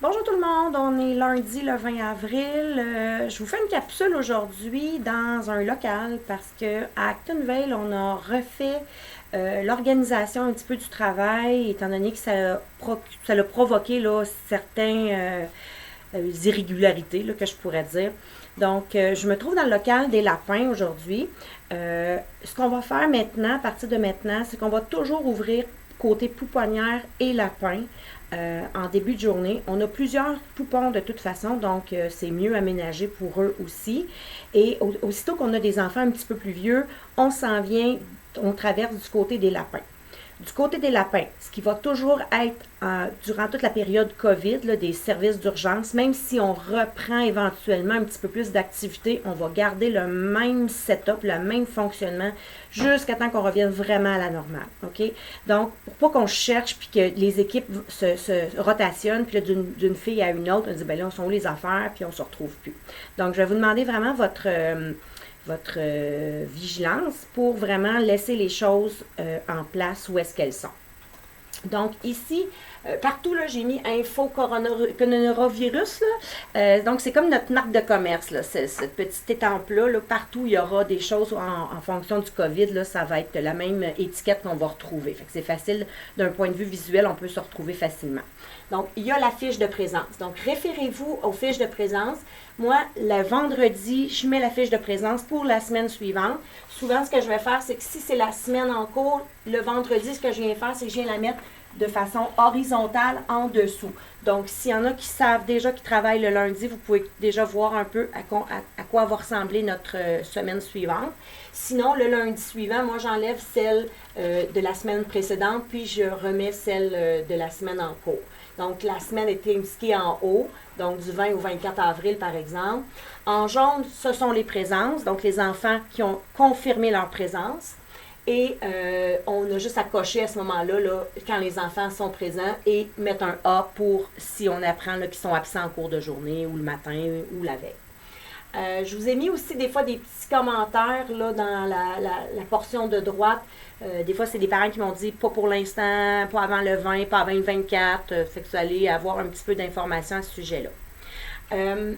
Bonjour tout le monde, on est lundi le 20 avril. Je vous fais une capsule aujourd'hui dans un local parce que à Actonville, on a refait l'organisation un petit peu du travail, étant donné que ça a provoqué là, certaines irrégularités là, que je pourrais dire. Donc, je me trouve dans le local des lapins aujourd'hui. Ce qu'on va faire maintenant, à partir de maintenant, c'est qu'on va toujours ouvrir côté pouponnière et lapin en début de journée. On a plusieurs poupons de toute façon, donc c'est mieux aménagé pour eux aussi. Et aussitôt qu'on a des enfants un petit peu plus vieux, on s'en vient, on traverse du côté des lapins. Du côté des lapins, ce qui va toujours être durant toute la période COVID, là, des services d'urgence, même si on reprend éventuellement un petit peu plus d'activité, on va garder le même setup, le même fonctionnement jusqu'à temps qu'on revienne vraiment à la normale. OK? Donc, pour pas qu'on cherche puis que les équipes se rotationnent, puis d'une fille à une autre, on dit, ben là, on sont où les affaires, puis on se retrouve plus. Donc, je vais vous demander vraiment votre vigilance pour vraiment laisser les choses en place où est-ce qu'elles sont. Donc ici, partout là, j'ai mis info coronavirus. Donc c'est comme notre marque de commerce. Là. Cette petite étampe-là, là, partout il y aura des choses en fonction du COVID. Là, ça va être la même étiquette qu'on va retrouver. Fait que c'est facile d'un point de vue visuel, on peut se retrouver facilement. Donc il y a la fiche de présence. Donc référez-vous aux fiches de présence. Moi, le vendredi, je mets la fiche de présence pour la semaine suivante. Souvent, ce que je vais faire, c'est que si c'est la semaine en cours, le vendredi, ce que je viens faire, c'est que je viens la mettre de façon horizontale en dessous. Donc, s'il y en a qui savent déjà qui travaillent le lundi, vous pouvez déjà voir un peu à quoi va ressembler notre semaine suivante. Sinon, le lundi suivant, moi, j'enlève celle de la semaine précédente, puis je remets celle de la semaine en cours. Donc, la semaine est indiquée en haut, donc du 20 au 24 avril, par exemple. En jaune, ce sont les présences, donc les enfants qui ont confirmé leur présence. Et on a juste à cocher à ce moment-là, là, quand les enfants sont présents, et mettre un A pour si on apprend qu'ils sont absents en cours de journée, ou le matin, ou la veille. Je vous ai mis aussi des fois des petits commentaires là, dans la portion de droite. Des fois, c'est des parents qui m'ont dit pas pour l'instant, pas avant le 20, pas avant le 24. Fait que vous allez avoir un petit peu d'informations à ce sujet-là.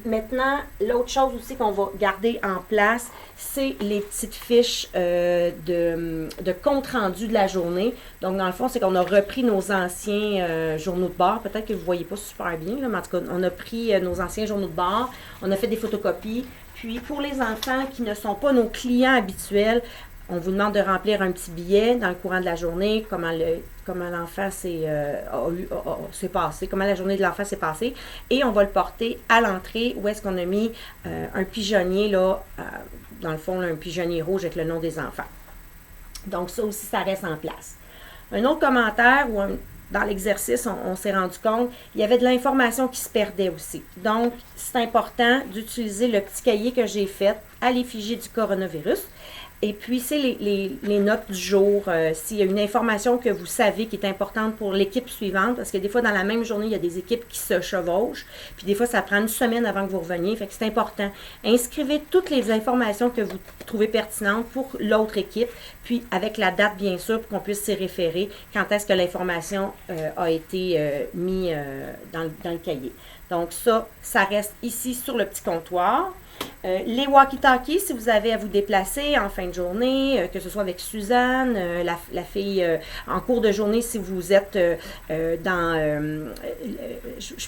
Maintenant, l'autre chose aussi qu'on va garder en place, c'est les petites fiches de compte-rendu de la journée. Donc, dans le fond, c'est qu'on a repris nos anciens journaux de bord. Peut-être que vous ne voyez pas super bien, là, mais en tout cas, on a pris nos anciens journaux de bord. On a fait des photocopies. Puis, pour les enfants qui ne sont pas nos clients habituels, on vous demande de remplir un petit billet dans le courant de la journée, comment l'enfant s'est passé, comment la journée de l'enfant s'est passée. Et on va le porter à l'entrée où est-ce qu'on a mis un pigeonnier, là, dans le fond, là, un pigeonnier rouge avec le nom des enfants. Donc ça aussi, ça reste en place. Un autre commentaire dans l'exercice, on s'est rendu compte, il y avait de l'information qui se perdait aussi. Donc, c'est important d'utiliser le petit cahier que j'ai fait à l'effigie du coronavirus. Et puis, c'est les notes du jour. S'il y a une information que vous savez qui est importante pour l'équipe suivante, parce que des fois, dans la même journée, il y a des équipes qui se chevauchent. Puis des fois, ça prend une semaine avant que vous reveniez. Fait que c'est important. Inscrivez toutes les informations que vous trouvez pertinentes pour l'autre équipe. Puis, avec la date, bien sûr, pour qu'on puisse s'y référer quand est-ce que l'information a été mise dans le cahier. Donc, ça reste ici sur le petit comptoir. Les walkie-talkies, si vous avez à vous déplacer en fin de journée, que ce soit avec Suzanne, la fille en cours de journée, si vous êtes je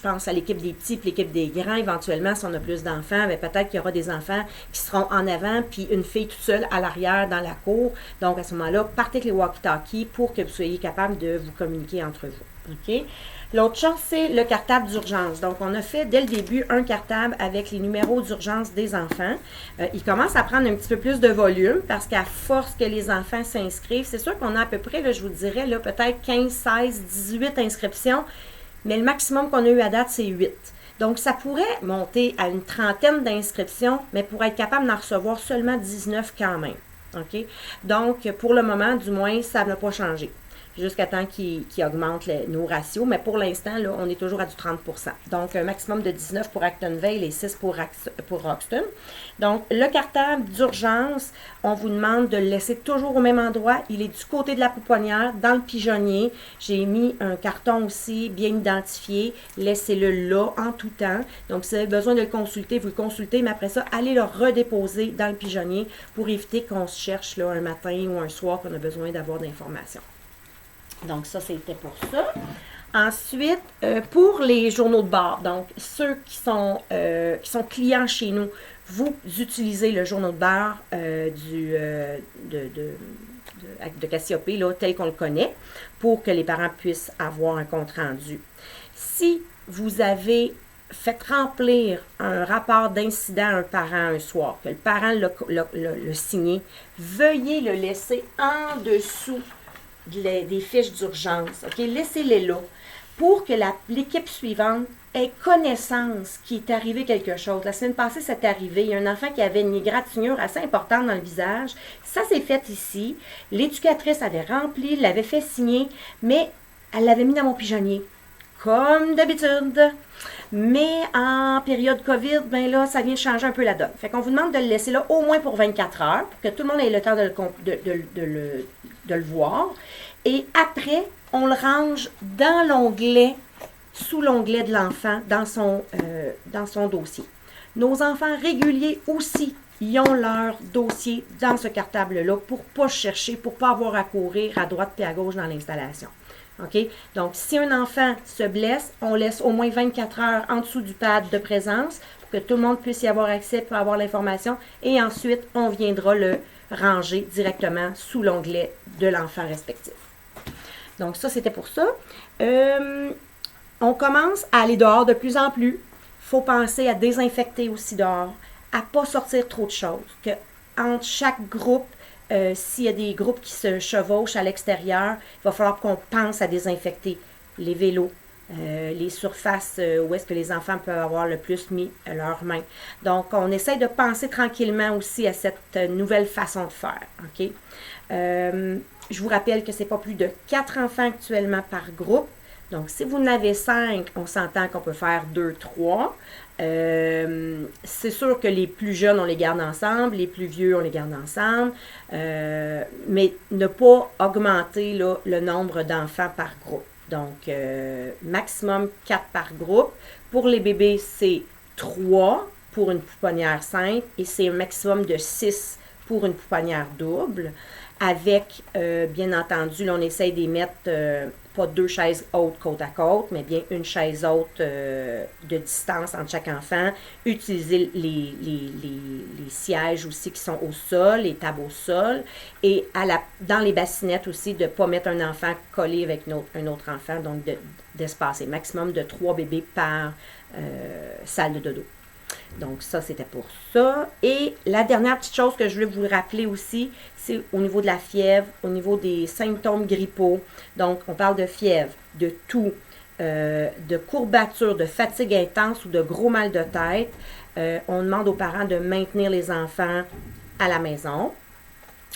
pense à l'équipe des petits et l'équipe des grands, éventuellement, si on a plus d'enfants, mais peut-être qu'il y aura des enfants qui seront en avant, puis une fille toute seule à l'arrière dans la cour. Donc, à ce moment-là, partez avec les walkie-talkies pour que vous soyez capable de vous communiquer entre vous. OK? L'autre chose, c'est le cartable d'urgence. Donc, on a fait dès le début un cartable avec les numéros d'urgence des enfants. Il commence à prendre un petit peu plus de volume parce qu'à force que les enfants s'inscrivent, c'est sûr qu'on a à peu près, là, je vous dirais, là, peut-être 15, 16, 18 inscriptions, mais le maximum qu'on a eu à date, c'est 8. Donc, ça pourrait monter à une trentaine d'inscriptions, mais pour être capable d'en recevoir seulement 19 quand même. OK? Donc, pour le moment, du moins, ça n'a pas changé. jusqu'à temps qu'il augmente nos ratios. Mais pour l'instant, là, on est toujours à du 30 %. Donc, un maximum de 19 pour Actonville et 6 pour Roxton. Donc, le cartable d'urgence, on vous demande de le laisser toujours au même endroit. Il est du côté de la pouponnière, dans le pigeonnier. J'ai mis un carton aussi bien identifié. Laissez-le là en tout temps. Donc, si vous avez besoin de le consulter, vous le consultez, mais après ça, allez le redéposer dans le pigeonnier pour éviter qu'on se cherche là, un matin ou un soir qu'on a besoin d'avoir d'informations. Donc, ça, c'était pour ça. Ensuite, pour les journaux de bord, donc ceux qui sont clients chez nous, vous utilisez le journal de bord de Cassiope, là, tel qu'on le connaît, pour que les parents puissent avoir un compte-rendu. Si vous avez fait remplir un rapport d'incident à un parent un soir, que le parent l'a signé, veuillez le laisser en dessous des fiches d'urgence. OK? Laissez-les là pour que l'équipe suivante ait connaissance qu'il est arrivé quelque chose. La semaine passée, c'est arrivé. Il y a un enfant qui avait une égratignure assez importante dans le visage. Ça s'est fait ici. L'éducatrice avait rempli, l'avait fait signer, mais elle l'avait mis dans mon pigeonnier. Comme d'habitude. Mais en période COVID, ben là, ça vient de changer un peu la donne. Fait qu'on vous demande de le laisser là au moins pour 24 heures, pour que tout le monde ait le temps de le voir. Et après, on le range dans l'onglet, sous l'onglet de l'enfant, dans son dossier. Nos enfants réguliers aussi, ils ont leur dossier dans ce cartable-là pour ne pas chercher, pour ne pas avoir à courir à droite et à gauche dans l'installation. OK? Donc, si un enfant se blesse, on laisse au moins 24 heures en dessous du pad de présence pour que tout le monde puisse y avoir accès pour avoir l'information. Et ensuite, on viendra le ranger directement sous l'onglet de l'enfant respectif. Donc, ça, c'était pour ça. On commence à aller dehors de plus en plus. Il faut penser à désinfecter aussi dehors, à ne pas sortir trop de choses. Que entre chaque groupe, s'il y a des groupes qui se chevauchent à l'extérieur, il va falloir qu'on pense à désinfecter les vélos, les surfaces où est-ce que les enfants peuvent avoir le plus mis leurs mains. Donc, on essaie de penser tranquillement aussi à cette nouvelle façon de faire. OK? Je vous rappelle que ce n'est pas plus de 4 enfants actuellement par groupe. Donc, si vous en avez 5, on s'entend qu'on peut faire 2, 3. C'est sûr que les plus jeunes, on les garde ensemble, les plus vieux, on les garde ensemble, mais ne pas augmenter là, le nombre d'enfants par groupe. Donc, maximum 4 par groupe. Pour les bébés, c'est 3 pour une pouponnière simple et c'est un maximum de 6 pour une pouponnière double. Avec, bien entendu, là, on essaye d'y mettre pas 2 chaises hautes côte à côte, mais bien une chaise haute de distance entre chaque enfant. Utiliser les sièges aussi qui sont au sol, les tables au sol. Et dans les bassinettes aussi, de ne pas mettre un enfant collé avec un autre enfant, donc d'espacer. Maximum de 3 bébés par salle de dodo. Donc, ça, c'était pour ça. Et la dernière petite chose que je voulais vous rappeler aussi, c'est au niveau de la fièvre, au niveau des symptômes grippaux. Donc, on parle de fièvre, de toux, de courbatures, de fatigue intense ou de gros mal de tête. On demande aux parents de maintenir les enfants à la maison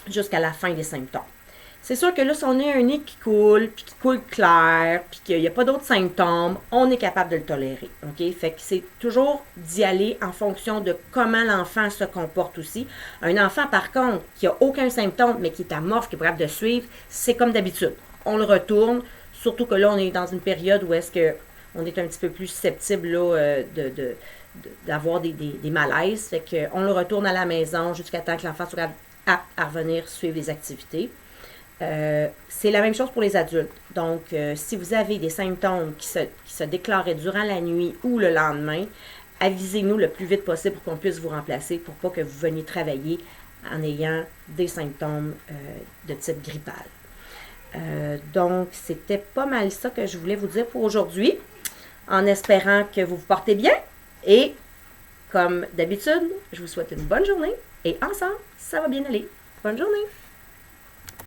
jusqu'à la fin des symptômes. C'est sûr que là, si on a un nez qui coule, puis qui coule clair, puis qu'il n'y a pas d'autres symptômes, on est capable de le tolérer. OK? Fait que c'est toujours d'y aller en fonction de comment l'enfant se comporte aussi. Un enfant, par contre, qui n'a aucun symptôme, mais qui est amorphe, qui est capable de suivre, c'est comme d'habitude. On le retourne, surtout que là, on est dans une période où est-ce qu'on est un petit peu plus susceptible là, d'avoir des malaises. Fait qu'on le retourne à la maison jusqu'à temps que l'enfant soit apte à revenir suivre les activités. C'est la même chose pour les adultes. Donc, si vous avez des symptômes qui se déclaraient durant la nuit ou le lendemain, avisez-nous le plus vite possible pour qu'on puisse vous remplacer pour pas que vous veniez travailler en ayant des symptômes de type grippal. Donc, c'était pas mal ça que je voulais vous dire pour aujourd'hui, en espérant que vous vous portez bien. Et, comme d'habitude, je vous souhaite une bonne journée et ensemble, ça va bien aller. Bonne journée!